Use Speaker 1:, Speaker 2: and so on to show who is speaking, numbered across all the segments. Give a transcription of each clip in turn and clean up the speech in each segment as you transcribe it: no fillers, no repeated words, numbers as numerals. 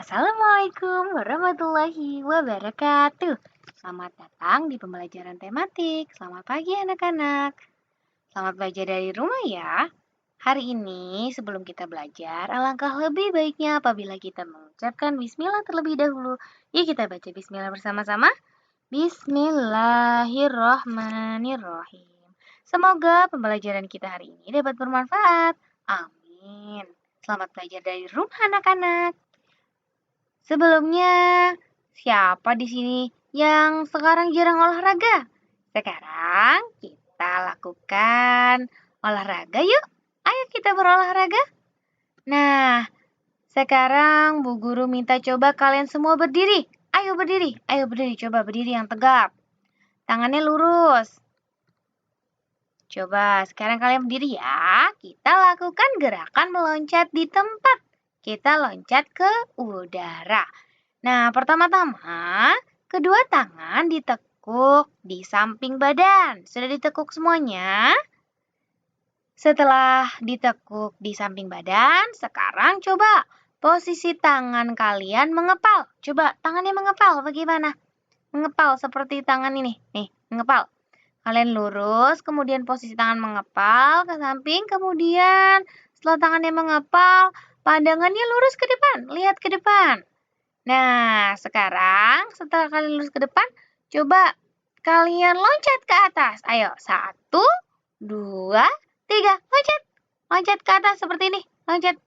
Speaker 1: Assalamualaikum warahmatullahi wabarakatuh. Selamat datang di pembelajaran tematik. Selamat pagi anak-anak. Selamat belajar dari rumah ya. Hari ini sebelum kita belajar, alangkah lebih baiknya apabila kita mengucapkan bismillah terlebih dahulu. Yuk kita baca bismillah bersama-sama. Bismillahirrahmanirrahim. Semoga pembelajaran kita hari ini dapat bermanfaat. Amin. Selamat belajar dari rumah anak-anak. Sebelumnya, siapa di sini yang sekarang jarang olahraga? Sekarang kita lakukan olahraga yuk. Ayo kita berolahraga. Nah, sekarang Bu Guru minta coba kalian semua berdiri. Ayo berdiri, coba berdiri yang tegap. Tangannya lurus. Coba sekarang kalian berdiri ya. Kita lakukan gerakan meloncat di tempat. Kita loncat ke udara. Nah, pertama-tama, kedua tangan ditekuk di samping badan. Sudah ditekuk semuanya? Setelah ditekuk di samping badan, sekarang coba posisi tangan kalian mengepal. Coba tangannya mengepal, bagaimana? Mengepal seperti tangan ini. Nih, mengepal. Kalian lurus, kemudian posisi tangan mengepal ke samping, kemudian setelah tangannya mengepal, pandangannya lurus ke depan, lihat ke depan. Nah, sekarang setelah kalian lurus ke depan, coba kalian loncat ke atas. Ayo, 1, 2, 3, loncat. Loncat ke atas seperti ini, loncat.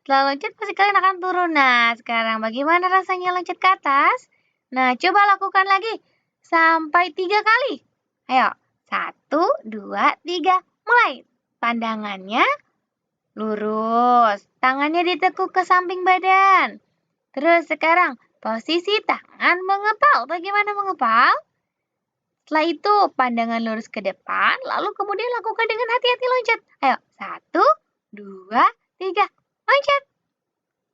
Speaker 1: Setelah loncat, pasti kalian akan turun. Nah, sekarang bagaimana rasanya loncat ke atas? Nah, coba lakukan lagi sampai 3 kali. Ayo, 1, 2, 3, mulai. Pandangannya lurus, tangannya ditekuk ke samping badan. Terus sekarang, posisi tangan mengepal. Bagaimana mengepal? Setelah itu, pandangan lurus ke depan, lalu kemudian lakukan dengan hati-hati loncat. Ayo, 1, 2, 3, loncat.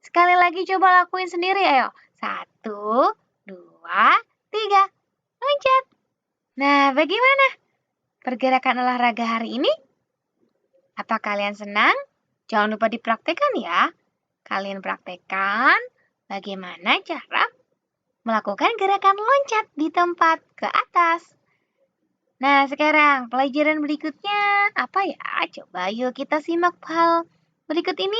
Speaker 1: Sekali lagi coba lakuin sendiri, ayo. 1, 2, 3, loncat. Nah, bagaimana pergerakan olahraga hari ini? Apa kalian senang? Jangan lupa dipraktekkan ya. Kalian praktekkan bagaimana cara melakukan gerakan loncat di tempat ke atas. Nah, sekarang pelajaran berikutnya apa ya? Coba yuk kita simak hal berikut ini.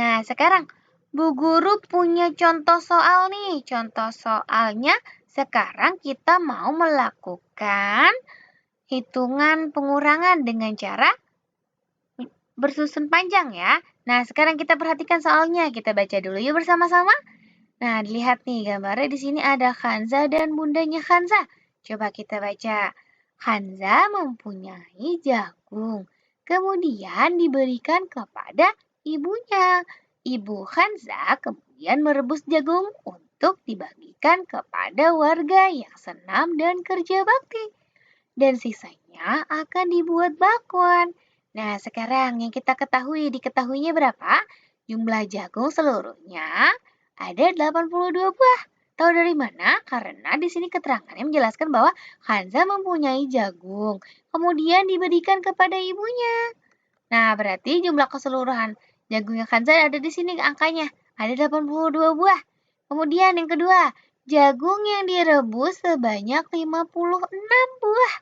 Speaker 1: Nah, sekarang Bu Guru punya contoh soal nih. Contoh soalnya sekarang kita mau melakukan hitungan pengurangan dengan cara bersusun panjang ya. Nah, sekarang kita perhatikan soalnya. Kita baca dulu yuk bersama-sama. Nah, dilihat nih gambarnya di sini ada Hanza dan bundanya Hanza. Coba kita baca. Hanza mempunyai jagung. Kemudian diberikan kepada ibunya. Ibu Hanza kemudian merebus jagung untuk dibagikan kepada warga yang senam dan kerja bakti. Dan sisanya akan dibuat bakwan. Nah, sekarang yang kita diketahuinya berapa? Jumlah jagung seluruhnya ada 82 buah. Tahu dari mana? Karena di sini keterangannya menjelaskan bahwa Hanza mempunyai jagung. Kemudian diberikan kepada ibunya. Nah, berarti jumlah keseluruhan jagungnya Hanza ada di sini angkanya. Ada 82 buah. Kemudian yang kedua, jagung yang direbus sebanyak 56 buah.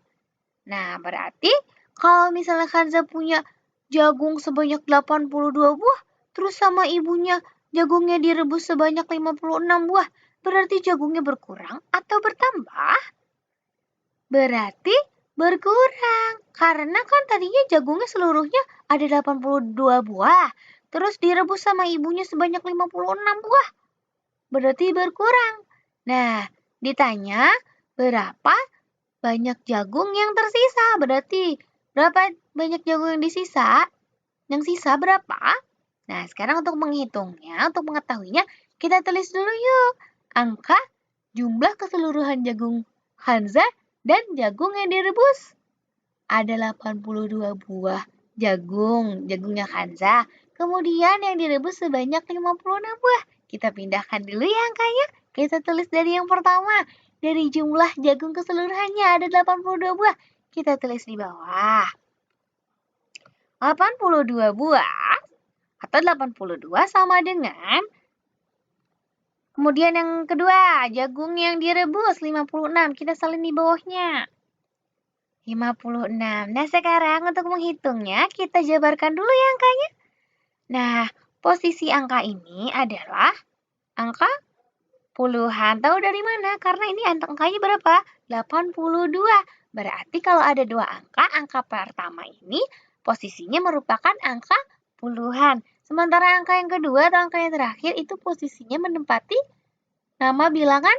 Speaker 1: Nah, berarti kalau misalnya Hanza punya jagung sebanyak 82 buah, terus sama ibunya jagungnya direbus sebanyak 56 buah, berarti jagungnya berkurang atau bertambah? Berarti berkurang. Karena kan tadinya jagungnya seluruhnya ada 82 buah, terus direbus sama ibunya sebanyak 56 buah. Berarti berkurang. Nah, ditanya berapa banyak jagung yang tersisa. Berarti berapa banyak jagung yang disisa? Yang sisa berapa? Nah, sekarang untuk menghitungnya, untuk mengetahuinya, kita tulis dulu yuk. Angka jumlah keseluruhan jagung Hanza dan jagung yang direbus. Ada 82 buah jagungnya Hanza. Kemudian yang direbus sebanyak 56 buah. Kita pindahkan dulu ya angkanya. Kita tulis dari yang pertama. Dari jumlah jagung keseluruhannya ada 82 buah. Kita tulis di bawah. 82 buah atau 82 sama dengan Kemudian yang kedua, jagung yang direbus 56. Kita salin di bawahnya. 56. Nah, sekarang untuk menghitungnya, kita jabarkan dulu ya angkanya. Nah, posisi angka ini adalah angka puluhan. Tahu dari mana? Karena ini angkanya berapa? 82. Berarti kalau ada dua angka pertama ini posisinya merupakan angka puluhan. Sementara angka yang kedua atau angka yang terakhir itu posisinya menempati nama bilangan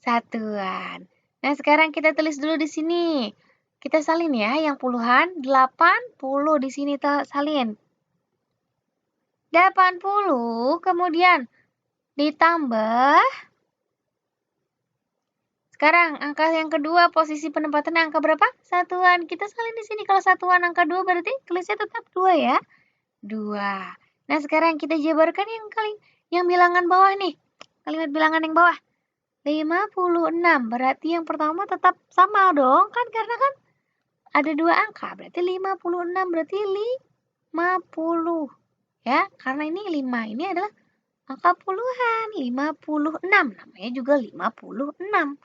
Speaker 1: satuan. Nah, sekarang kita tulis dulu di sini. Kita salin ya, yang puluhan 80 di sini salin. 80 kemudian ditambah. Sekarang angka yang kedua posisi penempatan angka berapa? Satuan. Kita salin di sini. Kalau satuan angka 2 berarti tulisnya tetap 2 ya. 2. Nah, sekarang kita jabarkan yang bilangan bawah nih. Kalimat bilangan yang bawah. 56. Berarti yang pertama tetap sama dong kan, karena kan ada dua angka. Berarti 56 berarti 50. Ya, karena ini 5. Ini adalah angka puluhan. 56. Namanya juga 56.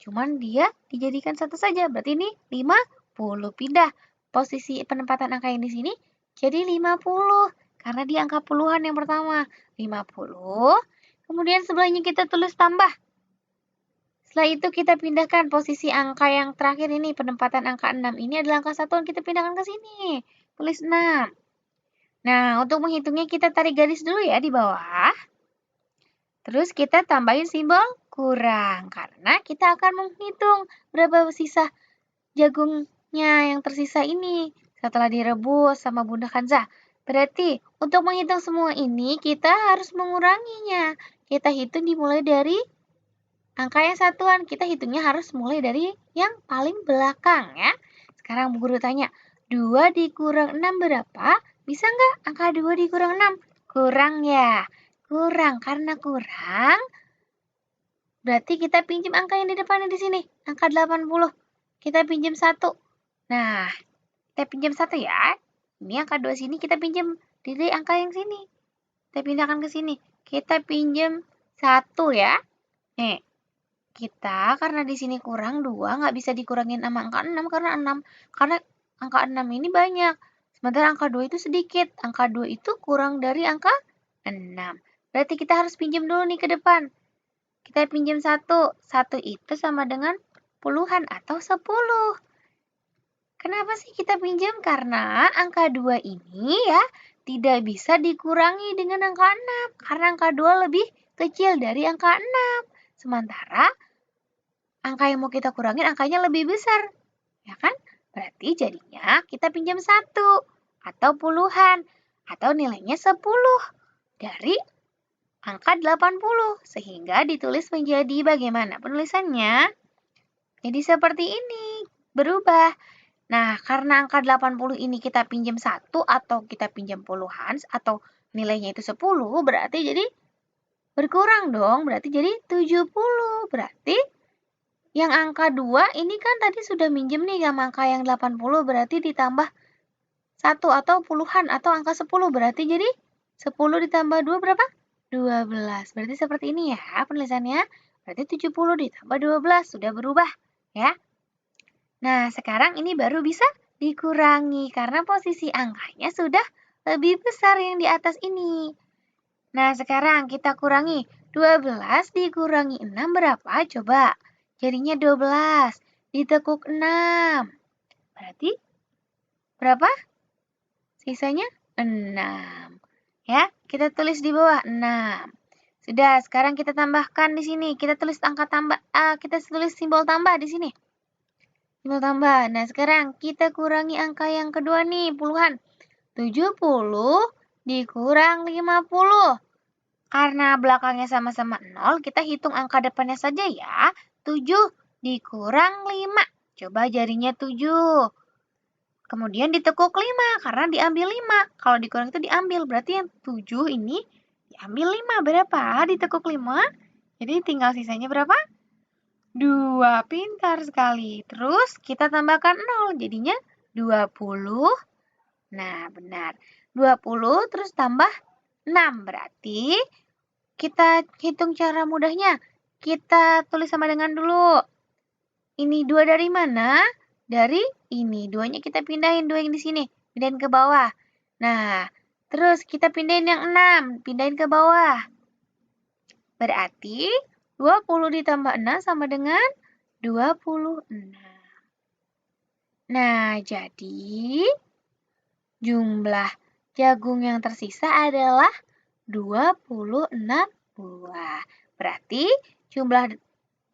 Speaker 1: Cuman dia dijadikan satu saja. Berarti ini 50. Pindah posisi penempatan angka yang di sini jadi 50. Karena dia angka puluhan yang pertama. 50. Kemudian sebelahnya kita tulis tambah. Setelah itu kita pindahkan posisi angka yang terakhir ini. Penempatan angka 6 ini adalah angka satuan. Kita pindahkan ke sini. Tulis 6. Nah, untuk menghitungnya kita tarik garis dulu ya di bawah. Terus kita tambahin simbol kurang. Karena kita akan menghitung berapa sisa jagungnya yang tersisa ini setelah direbus sama Bunda Kanza. Berarti untuk menghitung semua ini kita harus menguranginya. Kita hitung dimulai dari angka yang satuan. Kita hitungnya harus mulai dari yang paling belakang ya. Sekarang Bu Guru tanya, 2 dikurang 6 berapa? Bisa nggak angka 2 dikurang 6? Kurang ya. Kurang. Karena kurang, berarti kita pinjam angka yang di depannya di sini. Angka 80. Kita pinjam 1. Nah, kita pinjam 1 ya. Ini angka 2 sini kita pinjam dari angka yang sini. Kita pindahkan ke sini. Kita pinjam 1 ya. Nih, kita karena di sini kurang 2, nggak bisa dikurangin sama angka 6 karena angka 6 ini banyak. Sementara angka 2 itu sedikit. Angka 2 itu kurang dari angka 6. Berarti kita harus pinjam dulu nih ke depan. Kita pinjam 1. 1 itu sama dengan puluhan atau 10. Kenapa sih kita pinjam? Karena angka 2 ini ya tidak bisa dikurangi dengan angka 6. Karena angka 2 lebih kecil dari angka 6. Sementara angka yang mau kita kurangin angkanya lebih besar. Ya kan? Berarti jadinya kita pinjam 1 atau puluhan atau nilainya 10 dari angka 80. Sehingga ditulis menjadi bagaimana penulisannya? Jadi seperti ini, berubah. Nah, karena angka 80 ini kita pinjam 1 atau kita pinjam puluhan atau nilainya itu 10, berarti jadi berkurang dong. Berarti jadi 70. Berarti yang angka 2 ini kan tadi sudah minjem nih sama angka yang 80, berarti ditambah 1 atau puluhan atau angka 10. Berarti jadi 10 ditambah 2 berapa? 12. Berarti seperti ini ya penulisannya. Berarti 70 ditambah 12 sudah berubah ya. Nah, sekarang ini baru bisa dikurangi karena posisi angkanya sudah lebih besar yang di atas ini. Nah, sekarang kita kurangi. 12 dikurangi 6 berapa? Coba. Jadinya 12. Ditekuk 6. Berarti berapa? Sisanya 6. Ya, kita tulis di bawah 6. Sudah, sekarang kita tambahkan di sini. Kita tulis angka tambah, kita tulis simbol tambah di sini. Simbol tambah. Nah, sekarang kita kurangi angka yang kedua nih, puluhan. 70 dikurang 50. Karena belakangnya sama-sama 0, kita hitung angka depannya saja ya. 7 dikurang 5. Coba jarinya 7. Kemudian ditekuk 5 karena diambil 5. Kalau dikurang itu diambil. Berarti yang 7 ini diambil 5. Berapa? Ditekuk 5. Jadi tinggal sisanya berapa? 2. Pintar sekali. Terus kita tambahkan 0. Jadinya 20. Nah, benar. 20 terus tambah 6. Berarti kita hitung cara mudahnya. Kita tulis sama dengan dulu. Ini 2 dari mana? Dari ini. 2-nya kita pindahin, 2 yang di sini. Pindahin ke bawah. Nah, terus kita pindahin yang 6. Pindahin ke bawah. Berarti 20 ditambah 6 sama dengan 26. Nah, jadi jumlah jagung yang tersisa adalah 26 buah. Berarti jumlah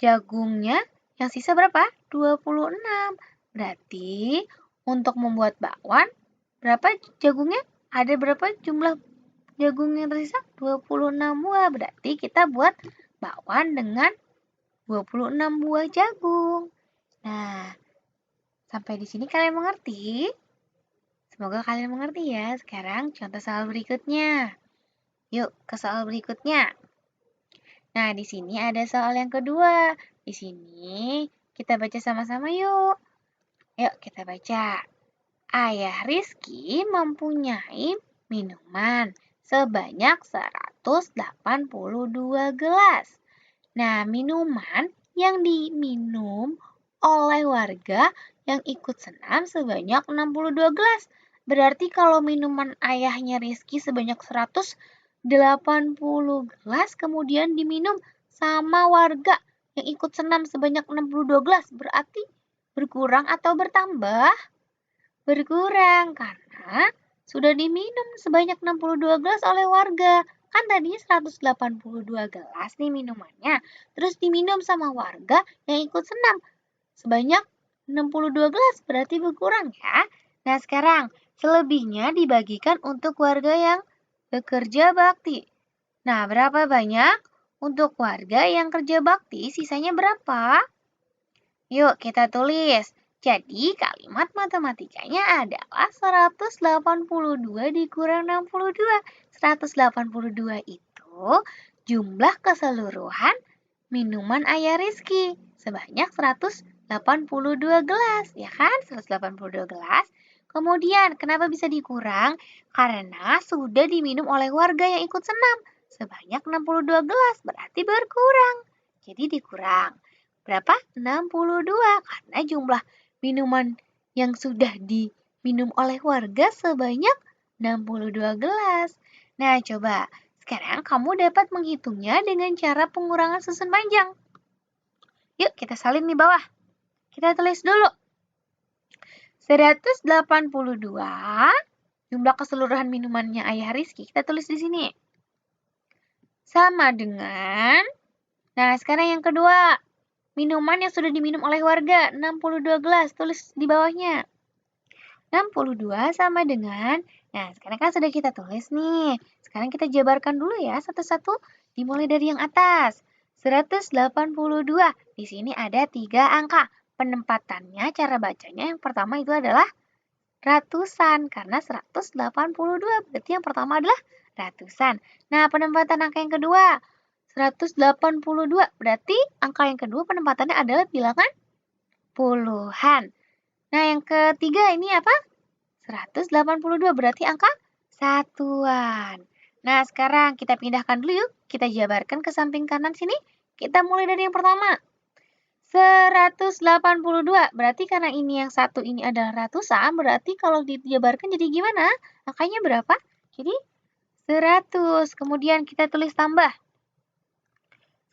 Speaker 1: jagungnya yang sisa berapa? 26. Berarti untuk membuat bakwan, berapa jagungnya? Ada berapa jumlah jagung yang tersisa? 26 buah. Berarti kita buat bakwan dengan 26 buah jagung. Nah, sampai di sini kalian mengerti? Semoga kalian mengerti ya. Sekarang contoh soal berikutnya. Yuk ke soal berikutnya. Nah, di sini ada soal yang kedua. Di sini kita baca sama-sama yuk. Yuk kita baca. Ayah Rizky mempunyai minuman sebanyak 182 gelas. Nah, minuman yang diminum oleh warga yang ikut senam sebanyak 62 gelas. Berarti kalau minuman ayahnya Rizky sebanyak 180 gelas kemudian diminum sama warga yang ikut senam sebanyak 62 gelas. Berarti berkurang atau bertambah? Berkurang karena sudah diminum sebanyak 62 gelas oleh warga. Kan tadinya 182 gelas nih minumannya. Terus diminum sama warga yang ikut senam sebanyak 62 gelas. Berarti berkurang ya. Nah sekarang selebihnya dibagikan untuk warga yang bekerja bakti. Nah berapa banyak untuk warga yang kerja bakti? Sisanya berapa? Yuk kita tulis. Jadi kalimat matematikanya adalah 182 dikurang 62. 182 itu jumlah keseluruhan minuman ayah Rizky. Sebanyak 182 gelas. Ya kan? 182 gelas. Kemudian kenapa bisa dikurang? Karena sudah diminum oleh warga yang ikut senam. Sebanyak 62 gelas. Berarti berkurang. Jadi dikurang. Berapa? 62. Karena jumlah minuman yang sudah diminum oleh warga sebanyak 62 gelas. Nah, coba sekarang kamu dapat menghitungnya dengan cara pengurangan susun panjang. Yuk, kita salin di bawah. Kita tulis dulu. 182 jumlah keseluruhan minumannya ayah Rizky. Kita tulis di sini. Sama dengan, nah sekarang yang kedua. Minuman yang sudah diminum oleh warga, 62 gelas. Tulis di bawahnya. 62 sama dengan, nah sekarang kan sudah kita tulis nih. Sekarang kita jabarkan dulu ya satu-satu. Dimulai dari yang atas. 182. Di sini ada 3 angka. Penempatannya, cara bacanya yang pertama itu adalah ratusan. Karena 182. Berarti yang pertama adalah ratusan. Nah, penempatan angka yang kedua. 182. Berarti angka yang kedua penempatannya adalah bilangan puluhan. Nah, yang ketiga ini apa? 182. Berarti angka satuan. Nah, sekarang kita pindahkan dulu yuk. Kita jabarkan ke samping kanan sini. Kita mulai dari yang pertama. 182. Berarti karena ini yang satu ini adalah ratusan, berarti kalau dijabarkan jadi gimana? Angkanya berapa? Jadi 100. Kemudian kita tulis tambah.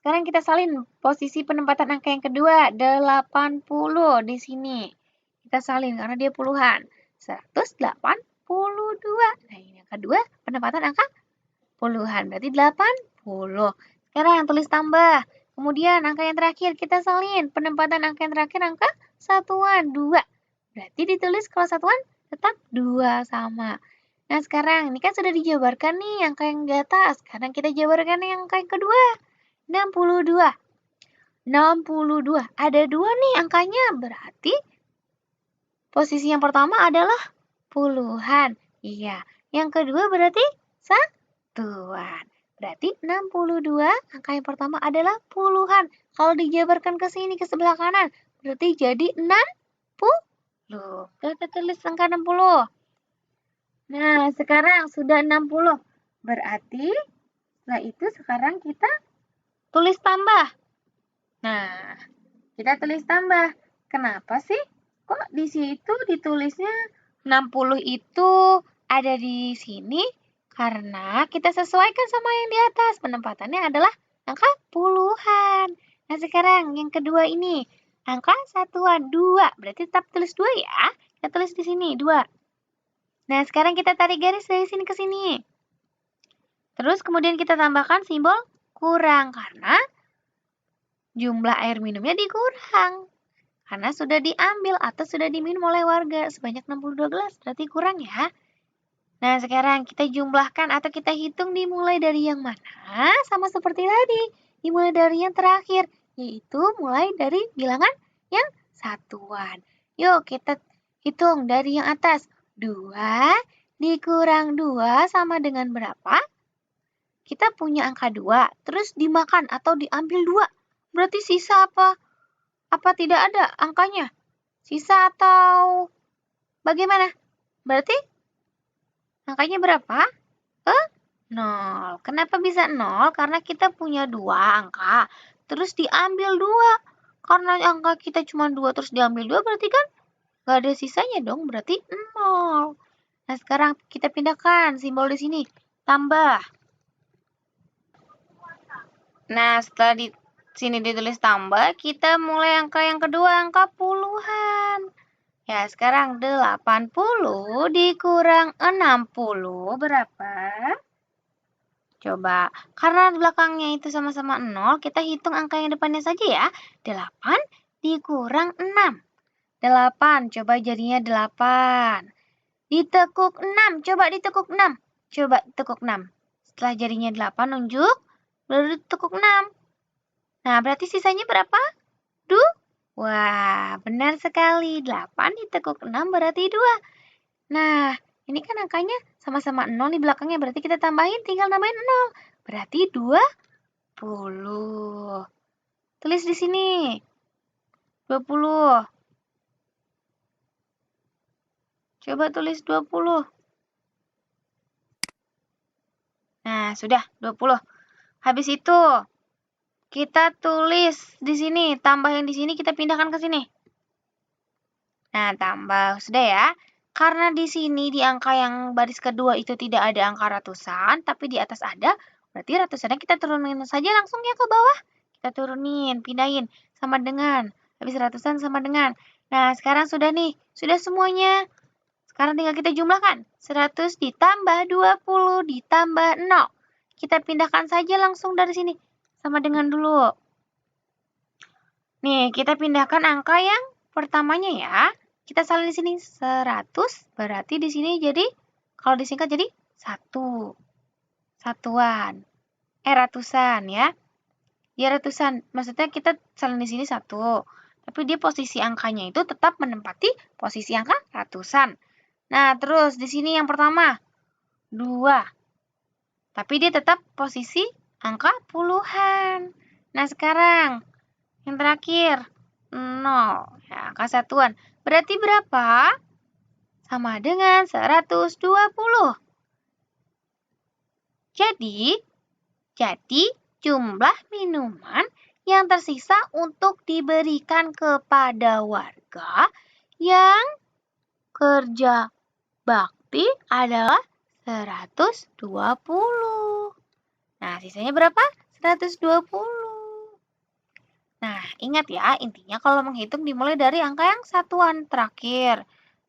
Speaker 1: Sekarang kita salin posisi penempatan angka yang kedua, 80 di sini. Kita salin karena dia puluhan. 182. Nah, ini yang kedua, penempatan angka puluhan. Berarti 80. Sekarang yang tulis tambah. Kemudian angka yang terakhir kita salin. Penempatan angka yang terakhir angka satuan, 2. Berarti ditulis kalau satuan tetap 2 sama. Nah, sekarang ini kan sudah dijabarkan nih angka yang di atas. Sekarang kita jabarkan nih angka yang kedua. 62. 62. Ada 2 nih angkanya. Berarti posisi yang pertama adalah puluhan. Iya. Yang kedua berarti satuan. Berarti 62, angka yang pertama adalah puluhan. Kalau dijabarkan ke sini, ke sebelah kanan, berarti jadi 60. Kita tulis angka 60. Nah, sekarang sudah 60. Berarti Setelah itu sekarang kita tulis tambah. Nah, kita tulis tambah. Kenapa sih? Kok di situ ditulisnya 60 itu ada di sini? Karena kita sesuaikan sama yang di atas. Penempatannya adalah angka puluhan. Nah, sekarang yang kedua ini. Angka satuan 2. Berarti tetap tulis 2 ya. Kita tulis di sini 2. Nah, sekarang kita tarik garis dari sini ke sini. Terus kemudian kita tambahkan simbol kurang. Karena jumlah air minumnya dikurang. Karena sudah diambil atau sudah diminum oleh warga sebanyak 62 gelas. Berarti kurang ya. Nah, sekarang kita jumlahkan atau kita hitung dimulai dari yang mana? Sama seperti tadi. Dimulai dari yang terakhir. Yaitu mulai dari bilangan yang satuan. Yuk, kita hitung dari yang atas. 2 dikurang 2 sama dengan berapa? Kita punya angka 2. Terus dimakan atau diambil 2. Berarti sisa apa? Apa tidak ada angkanya? Sisa atau bagaimana? Berarti angkanya berapa? 0. Kenapa bisa 0? Karena kita punya 2 angka. Terus diambil 2. Karena angka kita cuma 2 terus diambil 2 berarti kan nggak ada sisanya dong. Berarti 0. Nah, sekarang kita pindahkan simbol di sini. Tambah. Nah, setelah di sini ditulis tambah, kita mulai angka yang kedua, angka puluhan. Ya, sekarang 80 dikurang 60 berapa? Coba, karena belakangnya itu sama-sama 0, kita hitung angka yang depannya saja ya. 8 dikurang 6. 8, coba jadinya 8. Ditekuk 6, coba ditekuk 6. Coba ditekuk 6. Setelah jadinya 8, nunjuk, baru ditekuk 6. Nah, berarti sisanya berapa? 2. Wah, benar sekali. 8 ditekuk 6 berarti 2. Nah, ini kan angkanya sama-sama 0 di belakangnya. Berarti kita tambahin, tinggal nambahin 0. Berarti 20. Tulis di sini. 20. Coba tulis 20. Nah, sudah 20. Habis itu, kita tulis di sini, tambah yang di sini kita pindahkan ke sini. Nah, tambah. Sudah ya. Karena di sini di angka yang baris kedua itu tidak ada angka ratusan, tapi di atas ada, berarti ratusannya kita turunin saja langsung ya ke bawah. Kita turunin, pindahin, sama dengan. Habis ratusan sama dengan. Nah, sekarang sudah nih, sudah semuanya. Sekarang tinggal kita jumlahkan. 100 ditambah 20 ditambah 0. Kita pindahkan saja langsung dari sini. Sama dengan dulu. Nih, kita pindahkan angka yang pertamanya ya. Kita salin di sini 100, berarti di sini jadi, kalau disingkat jadi 1. Satuan. Ratusan ya. Ya ratusan, maksudnya kita salin di sini 1. Tapi dia posisi angkanya itu tetap menempati posisi angka ratusan. Nah, terus di sini yang pertama, 2. Tapi dia tetap posisi angka puluhan. Nah, sekarang yang terakhir, 0. Ya, angka satuan. Berarti berapa? Sama dengan 120. Jadi jumlah minuman yang tersisa untuk diberikan kepada warga yang kerja bakti adalah 120. Nah, sisanya berapa? 120. Nah, ingat ya, intinya kalau menghitung dimulai dari angka yang satuan terakhir.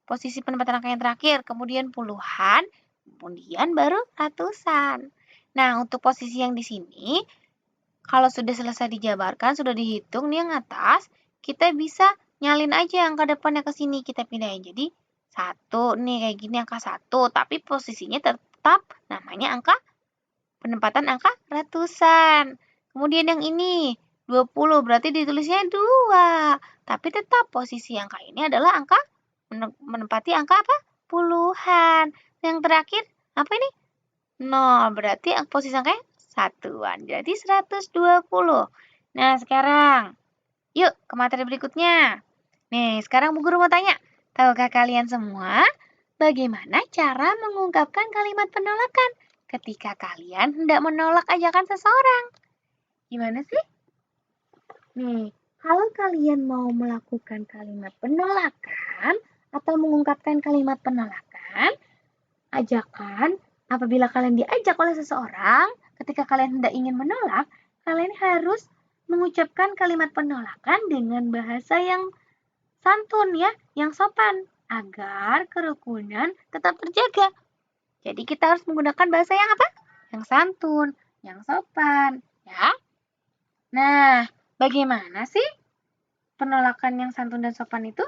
Speaker 1: Posisi penempatan angka yang terakhir, kemudian puluhan, kemudian baru ratusan. Nah, untuk posisi yang di sini, kalau sudah selesai dijabarkan, sudah dihitung nih yang atas, kita bisa nyalin aja angka depannya ke sini. Kita pindahin jadi 1 nih, kayak gini angka 1. Tapi posisinya tetap namanya angka penempatan angka ratusan. Kemudian yang ini, 20 berarti ditulisnya 2. Tapi tetap posisi angka ini adalah angka menempati angka apa? Puluhan. Yang terakhir apa ini? 0. Berarti posisi angkanya satuan. Jadi 120. Nah, sekarang yuk ke materi berikutnya. Nih, sekarang Bu Guru mau tanya. Tahukah kalian semua bagaimana cara mengungkapkan kalimat penolakan? ketika kalian hendak menolak ajakan seseorang. Gimana sih? Nih, kalau kalian mau melakukan kalimat penolakan atau mengungkapkan kalimat penolakan, ajakan apabila kalian diajak oleh seseorang, ketika kalian hendak ingin menolak, kalian harus mengucapkan kalimat penolakan dengan bahasa yang santun ya, yang sopan, agar kerukunan tetap terjaga. Jadi kita harus menggunakan bahasa yang apa? Yang santun, yang sopan, ya. Nah, bagaimana sih penolakan yang santun dan sopan itu?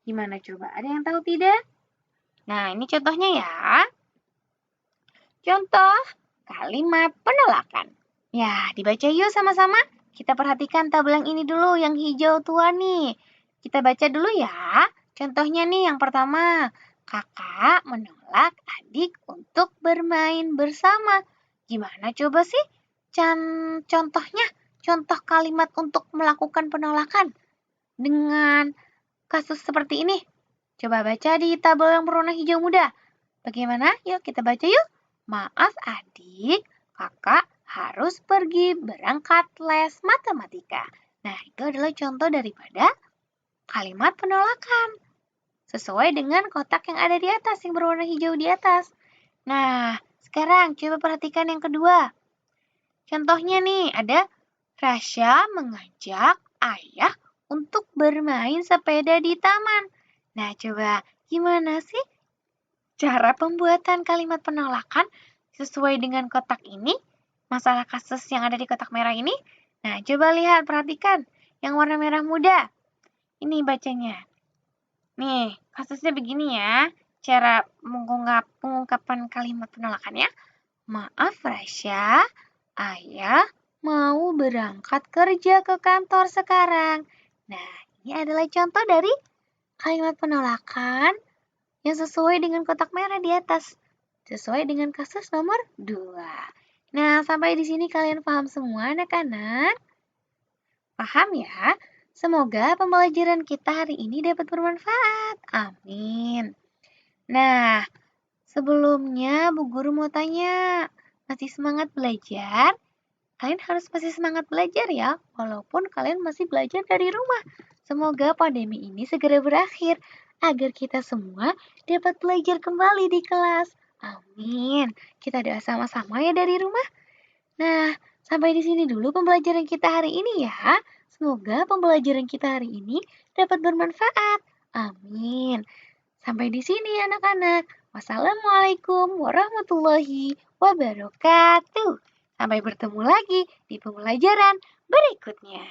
Speaker 1: Gimana coba? Ada yang tahu tidak? Nah, ini contohnya ya. Contoh kalimat penolakan. Ya, dibaca yuk sama-sama. Kita perhatikan tabel yang ini dulu, yang hijau tua nih. Kita baca dulu ya. Contohnya nih yang pertama. Kakak menolak adik untuk bermain bersama. Gimana coba sih contohnya? Contoh kalimat untuk melakukan penolakan dengan kasus seperti ini. Coba baca di tabel yang berwarna hijau muda. Bagaimana? Yuk kita baca yuk. Maaf adik, kakak harus pergi berangkat les matematika. Nah, itu adalah contoh daripada kalimat penolakan. Sesuai dengan kotak yang ada di atas, yang berwarna hijau di atas. Nah, sekarang coba perhatikan yang kedua. Contohnya nih, ada Rasya mengajak ayah untuk bermain sepeda di taman. Nah, coba gimana sih cara pembuatan kalimat penolakan sesuai dengan kotak ini? Masalah kasus yang ada di kotak merah ini? Nah, coba lihat, perhatikan. Yang warna merah muda. Ini bacanya. Nih, kasusnya begini ya. Cara pengungkapan kalimat penolakannya. Maaf Rasya, ayah mau berangkat kerja ke kantor sekarang. Nah, ini adalah contoh dari kalimat penolakan yang sesuai dengan kotak merah di atas. Sesuai dengan kasus nomor 2. Nah, sampai di sini kalian paham semua anak-anak? Paham ya? Semoga pembelajaran kita hari ini dapat bermanfaat. Amin. Nah, sebelumnya Bu Guru mau tanya, masih semangat belajar? Kalian harus masih semangat belajar ya, walaupun kalian masih belajar dari rumah. Semoga pandemi ini segera berakhir, agar kita semua dapat belajar kembali di kelas. Amin. Kita doa sama-sama ya dari rumah. Nah, sampai di sini dulu pembelajaran kita hari ini ya. Semoga pembelajaran kita hari ini dapat bermanfaat. Amin. Sampai di sini anak-anak. Wassalamualaikum warahmatullahi wabarakatuh. Sampai bertemu lagi di pembelajaran berikutnya.